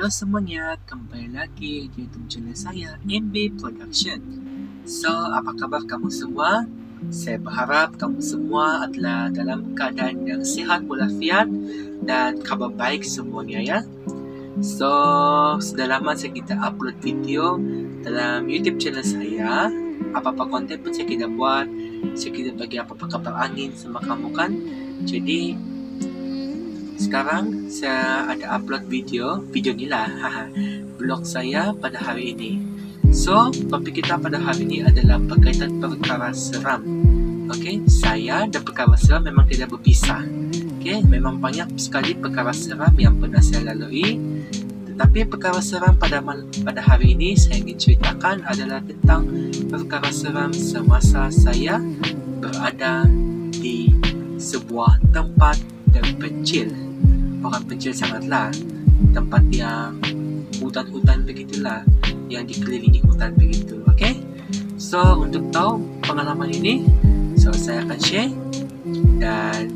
Halo semuanya, kembali lagi di YouTube channel saya, MB Production. So, apa kabar kamu semua? Saya berharap kamu semua adalah dalam keadaan yang sehat walafiat dan kabar baik semuanya ya. So, sudah lama saya kita upload video dalam YouTube channel saya. Apa-apa konten pun saya kita buat, saya kita bagi apa-apa kabar angin sama kamu kan. Jadi sekarang saya ada upload video ni lah, vlog saya pada hari ini. So, topik kita pada hari ini adalah berkaitan perkara seram. Okay, saya dan perkara seram memang tidak berpisah. Okay, memang banyak sekali perkara seram yang pernah saya lalui. Tetapi perkara seram pada hari ini saya ingin ceritakan adalah tentang perkara seram semasa saya berada di sebuah tempat terpencil. Orang pencil sangatlah, tempat yang hutan-hutan begitulah, yang dikelilingi hutan begitu. Okay, so untuk tahu pengalaman ini, so saya akan share, dan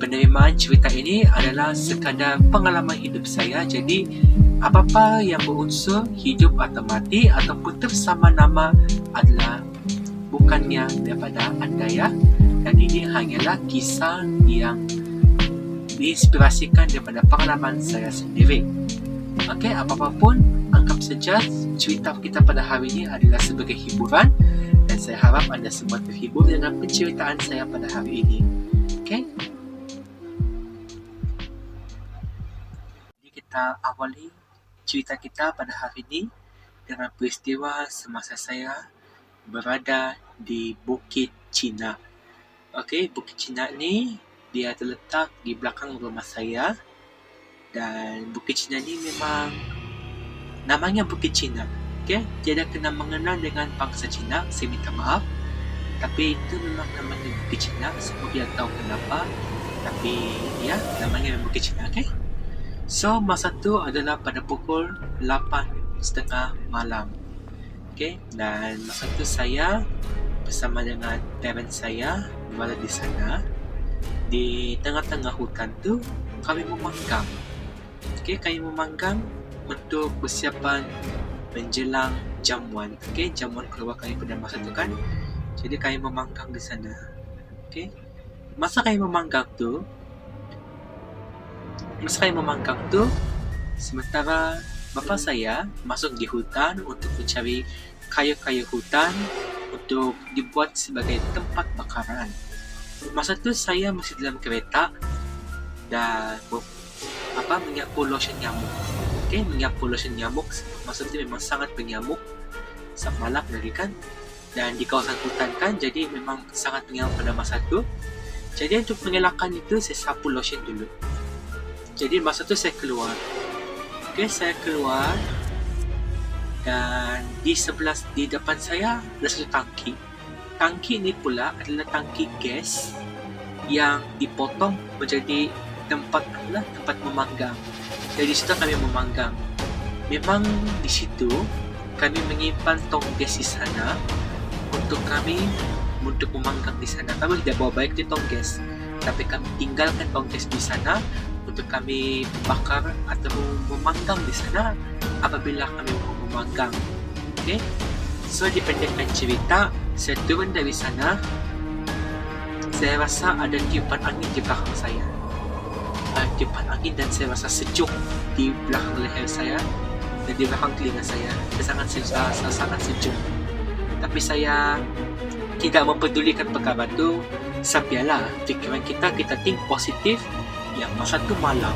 penerimaan cerita ini adalah sekadar pengalaman hidup saya. Jadi apa-apa yang berunsur hidup atau mati ataupun tersama nama adalah bukannya daripada anda ya, dan ini hanyalah kisah yang diinspirasikan daripada pengalaman saya sendiri. Okey, apa-apapun, anggap saja cerita kita pada hari ini adalah sebagai hiburan, dan saya harap anda semua terhibur dengan penceritaan saya pada hari ini. Okey, jadi kita awali cerita kita pada hari ini dengan peristiwa semasa saya berada di Bukit Cina. Okey, Bukit Cina ni dia terletak di belakang rumah saya, dan Bukit Cina ni memang namanya Bukit Cina. Okay? Dia ada kena mengenal dengan bangsa Cina, saya minta maaf, tapi itu memang namanya Bukit Cina. Semua dia tahu kenapa, tapi ya, namanya Bukit Cina. Okay? So, masa tu adalah pada pukul 8:30 malam. Okay? Dan masa tu saya bersama dengan parents saya berada di sana. Di tengah-tengah hutan tu kami memanggang. Okey, kami memanggang untuk persiapan menjelang jamuan. Okey, jamuan keluar kami pada masa tu kan. Jadi kami memanggang di sana. Okey. Masa kami memanggang tu, sementara bapa saya masuk di hutan untuk mencari kayu-kayu hutan untuk dibuat sebagai tempat bakaran. Masa tu saya masih dalam kereta dan menyapu lotion nyamuk. Okey, menyapu lotion nyamuk. Masa tu memang sangat bernyamuk, sangat malam lagi kan, dan di kawasan hutan kan, jadi memang sangat bernyamuk pada masa tu. Jadi untuk mengelakkan itu, saya sapu lotion dulu. Jadi masa tu saya keluar. Okey, saya keluar, dan di depan saya ada satu tangki. Tangki ini pula adalah tangki gas yang dipotong menjadi tempat memanggang. Jadi di situ kami memanggang. Memang di situ kami menyimpan tong gas di sana untuk memanggang di sana. Kami tidak bawa balik di tong gas, tapi kami tinggalkan tong gas di sana untuk kami bakar atau memanggang di sana apabila kami mau memanggang. Okay? So, dipendekkan cerita, saya turun dari sana, saya rasa ada tiupan angin di belakang saya. Tiupan angin, dan saya rasa sejuk di belakang leher saya dan di belakang telinga saya. Saya sangat sejuk. Tapi saya tidak mempedulikan perkara itu. Sabialah, fikiran kita think positif. Yang masa tu malam.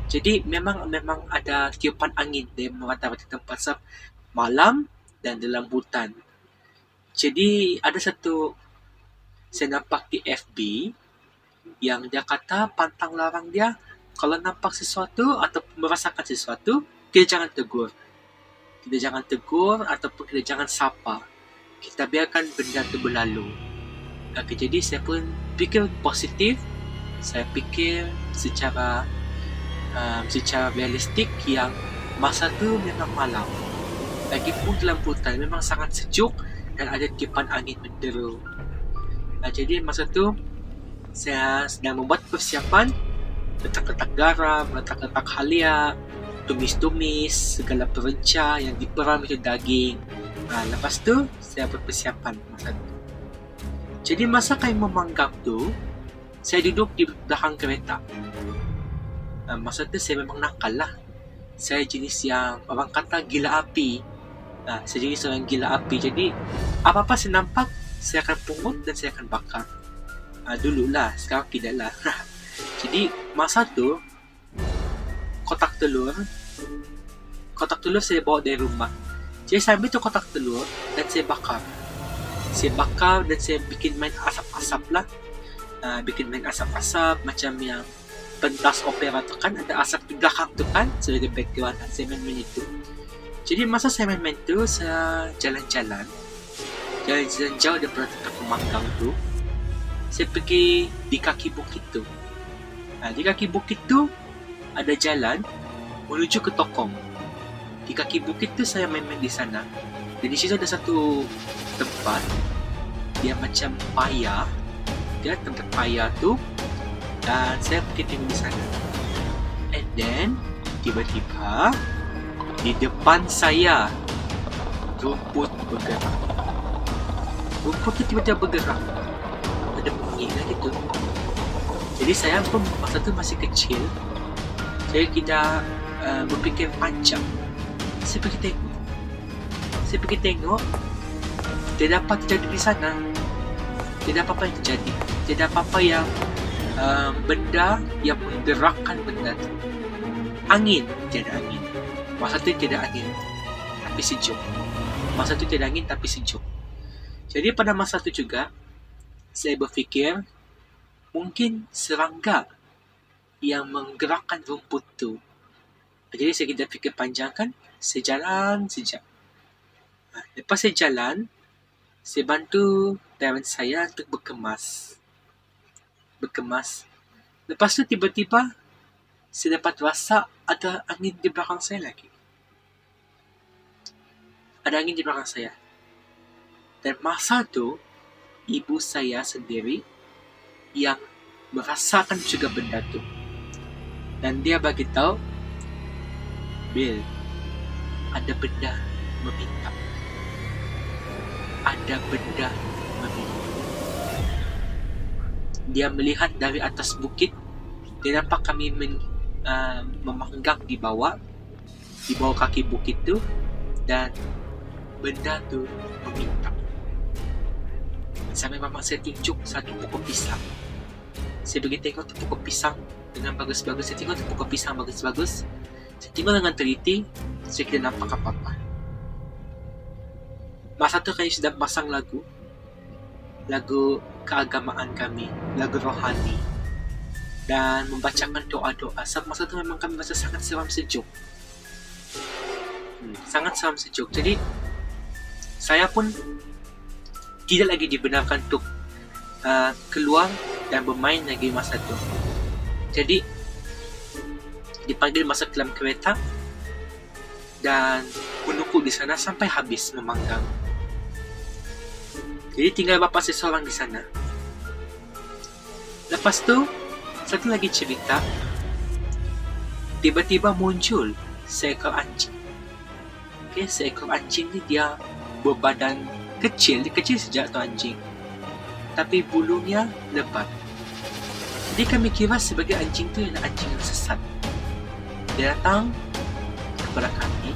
Jadi memang ada tiupan angin di mata-mata tempat malam dan dalam hutan. Jadi ada satu saya nampak di FB yang dia kata pantang larang dia, kalau nampak sesuatu atau merasakan sesuatu, kita jangan tegur. Kita jangan tegur ataupun kita jangan sapa. Kita biarkan benda itu berlalu. Okay, jadi saya pun fikir positif. Saya fikir secara realistik yang masa tu memang malam. Lagipun dalam hutan memang sangat sejuk dan ada tiupan angin menderu. Jadi masa tu saya sedang membuat persiapan, letak-letak garam, letak-letak halia, tumis-tumis segala perenca yang diperam itu daging. Lepas tu saya berpersiapan masa tu. Jadi masa kami memanggang tu, saya duduk di belakang kereta. Masa tu saya memang nakal lah. Saya jenis yang orang kata gila api. Saya jenis orang gila api. Jadi apa-apa saya nampak, saya akan pungut dan saya akan bakar. Dululah, sekarang tidak lah. Jadi masa tu kotak telur saya bawa dari rumah. Jadi saya ambil tu kotak telur dan saya bakar dan saya bikin main asap-asap lah. Bikin main asap-asap macam yang pentas opera tu kan, ada asap di belakang tu kan, sebagai background. Saya main-main itu. Jadi masa saya main-main tu, saya jalan-jalan jauh daripada tempat pemanggang tu. Saya pergi di kaki bukit tu. Di kaki bukit tu ada jalan menuju ke Tokong. Di kaki bukit tu saya main-main di sana. Dan di situ ada satu tempat, dia macam paya. Dia tempat paya tu, dan saya pergi tengok di sana. And then tiba-tiba di depan saya rumput bergerak. Rumput tu tiba-tiba bergerak. Ada bunyi lah gitu. Jadi saya pun masa tu masih kecil. Saya tidak berfikir panjang. Saya pergi tengok. Tidak apa terjadi di sana. Tidak apa-apa yang terjadi. Tidak apa-apa yang benda yang menggerakkan benda tu. Angin, tiada angin. Masa tu tidak angin, tapi sejuk. Jadi pada masa tu juga saya berfikir mungkin serangga yang menggerakkan rumput tu. Jadi saya tidak fikir panjang kan, saya jalan saja. Lepas saya jalan, saya bantu parents saya untuk berkemas. Lepas tu tiba-tiba saya dapat rasa ada angin di belakang saya lagi. Dan masa tu ibu saya sendiri yang merasakan juga benda tu. Dan dia bagi tahu, Bill, ada benda meminta. Dia melihat dari atas bukit. Dia nampak kami memanggang di bawah kaki bukit tu, dan benda tu meminta. Sampai mama saya tunjuk satu pokok pisang. Saya pergi tengok tu pokok pisang dengan bagus-bagus. Saya tengok tu pokok pisang bagus-bagus. Saya tengok dengan teliti. Saya tidak nampak apa-apa. Masa tu kami sudah pasang lagu keagamaan kami, lagu rohani, dan membacakan doa-doa. Masa tu memang kami rasa sangat seram sejuk. Jadi saya pun tidak lagi dibenarkan untuk keluar dan bermain lagi masa tu. Jadi dipanggil masuk dalam kereta dan menunggu di sana sampai habis memanggang. Jadi tinggal bapa saya seorang di sana. Lepas tu satu lagi cerita, tiba-tiba muncul seekor anjing. Seekor anjing ni dia berbadan kecil sejak tu anjing, tapi bulunya lebat. Jadi kami kira sebagai anjing tu ialah anjing yang sesat. Dia datang kepada kami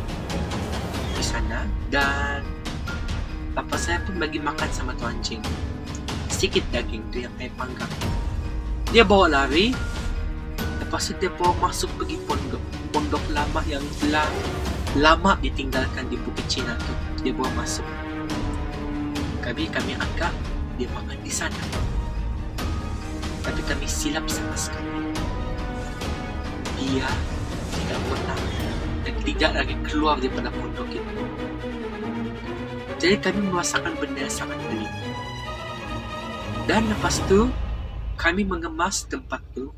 di sana, dan bapa saya pun bagi makan sama tu anjing. Sedikit daging tu yang saya panggang. Dia bawa lari. Lepas tu dia bawa masuk pergi pondok lama yang lama ditinggalkan di Bukit Cina tu. Dia bawa masuk. Kami anggap dia makan di sana. Tapi kami silap sama sekali. Dia tidak pernah dan tidak lagi keluar daripada pondok itu. Jadi kami merasakan benda yang sangat pelik. Dan lepas tu kami mengemas tempat tu.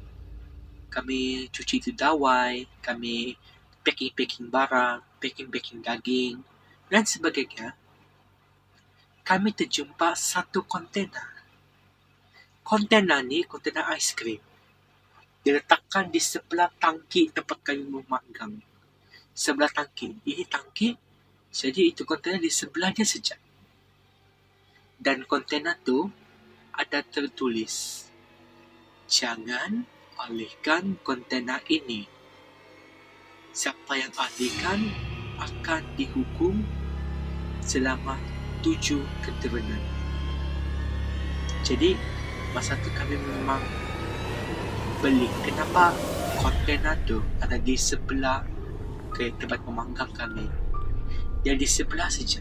Kami cuci tu dawai, kami packing barang, packing daging dan sebagainya. Kami terjumpa satu kontena. Kontena ni kontena aiskrim. Diletakkan di sebelah tangki tempat kami memanggang. sebelah tangki. Ini tangki, jadi itu kontainer di sebelah dia saja. Dan kontainer tu ada tertulis, jangan alihkan kontainer ini. Siapa yang alihkan akan dihukum selama 7 keturunan. Jadi masa tu kami memang beli. Kenapa kontainer tu ada di sebelah ke tempat pemanggang kami? Dia di sebelah saja.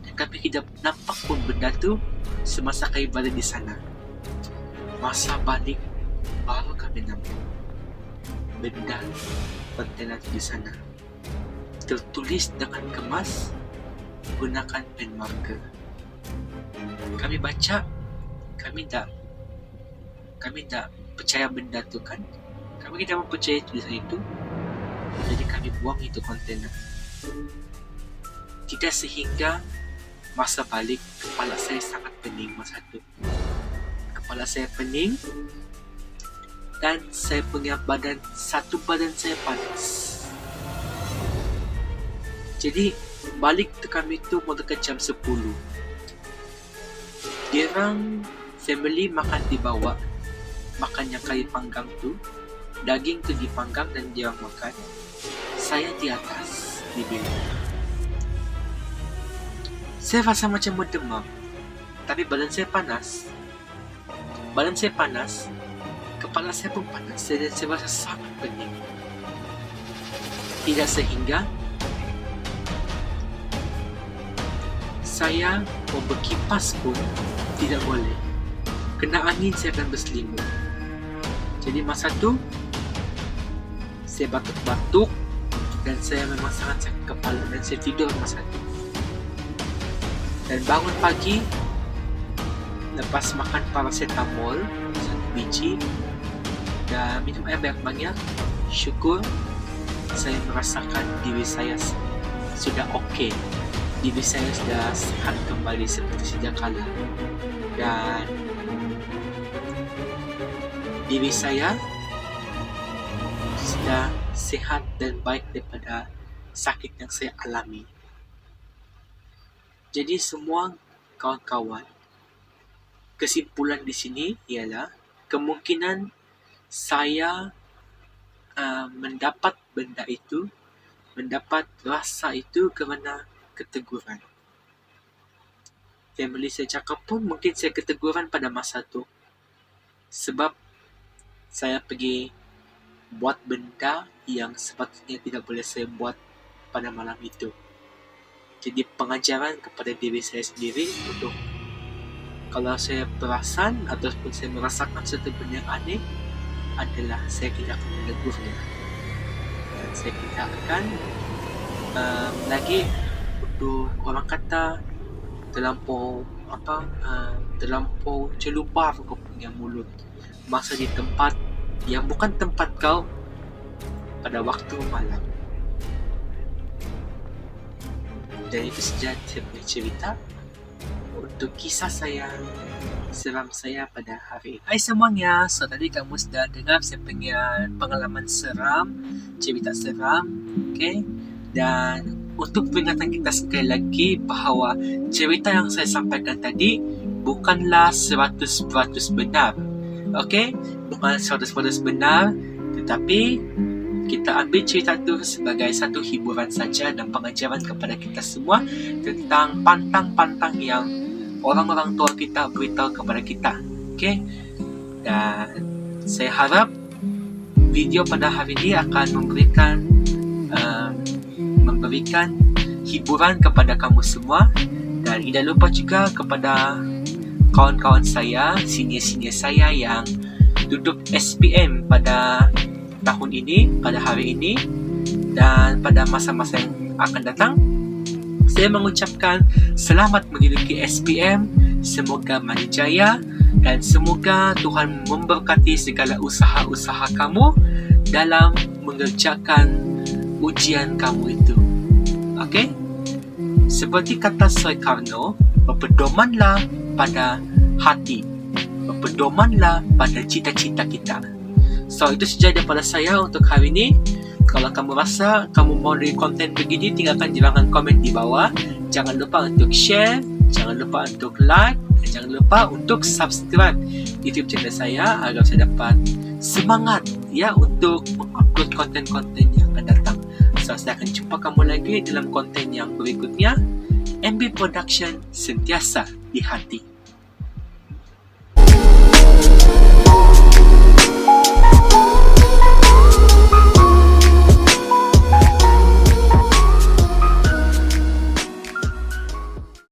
Dan kami tidak nampak pun benda tu semasa kami berada di sana. Masa balik baru kami nampak benda kontainer di sana. Tertulis dengan kemas gunakan pen marker. Kami baca, kami tak percaya benda tu kan. Kami tidak mempercayai tulisan itu. Jadi kami buang itu kontainer. Tidak sehingga masa balik kepala saya sangat pening masa tu. Kepala saya pening dan saya punya satu badan saya panas. Jadi balik tu kami tu mau dekat jam 10. Diorang family makan di bawah, makan yang kayu panggang tu, daging tu dipanggang dan dia makan. Saya di atas di bilik. Saya rasa macam berdemam, tapi badan saya panas. Kepala saya pun panas dan saya rasa sangat pening. Tidak sehingga saya mau berkipas pun tidak boleh. Kena angin saya akan berselimut. Jadi masa tu saya batuk-batuk dan saya memang sangat sakit kepala dan saya tidur masa tu. Dan bangun pagi lepas makan paracetamol 1 biji dan minum air banyak-banyak, syukur saya merasakan diri saya sudah okey. Diri saya sudah sihat kembali seperti sedia kala. Dan diri saya sudah sihat dan baik daripada sakit yang saya alami. Jadi semua kawan-kawan, kesimpulan di sini ialah kemungkinan saya mendapat benda itu, mendapat rasa itu kerana keteguran. Family saya cakap pun mungkin saya keteguran pada masa tu. Sebab saya pergi buat benda yang sepatutnya tidak boleh saya buat pada malam itu. Jadi pengajaran kepada diri saya sendiri untuk kalau saya perasan ataupun saya merasakan sesuatu benda yang aneh adalah saya tidak akan menegurnya. Dan saya tidak akan lagi untuk orang kata terlampau celubar kau punya mulut masa di tempat yang bukan tempat kau pada waktu malam. Dan itu saja saya punya cerita untuk kisah saya seram saya pada hari ini. Hai semuanya, so tadi kamu sudah dengar saya punya pengalaman seram, cerita seram, okay? Dan untuk peringatan kita sekali lagi bahawa cerita yang saya sampaikan tadi bukanlah 100% benar, okay? Bukan 100% benar, tetapi kita ambil cerita itu sebagai satu hiburan saja dan pengajaran kepada kita semua tentang pantang-pantang yang orang-orang tua kita beritahu kepada kita. Okay? Dan saya harap video pada hari ini akan memberikan hiburan kepada kamu semua. Dan tidak lupa juga kepada kawan-kawan saya, senior-senior saya yang duduk SPM pada tahun ini, pada hari ini dan pada masa-masa yang akan datang. Saya mengucapkan selamat menduduki SPM, semoga maju jaya dan semoga Tuhan memberkati segala usaha-usaha kamu dalam mengerjakan ujian kamu itu. Okey? Seperti kata Soekarno, berpedomanlah pada hati, berpedomanlah pada cita-cita kita. So, itu saja daripada saya untuk hari ini. Kalau kamu rasa kamu mau dari konten begini, tinggalkan jelangan komen di bawah. Jangan lupa untuk share, jangan lupa untuk like, dan jangan lupa untuk subscribe YouTube channel saya agar saya dapat semangat ya untuk mengupload konten-konten yang akan datang. So, saya akan jumpa kamu lagi dalam konten yang berikutnya. MB Production sentiasa di hati.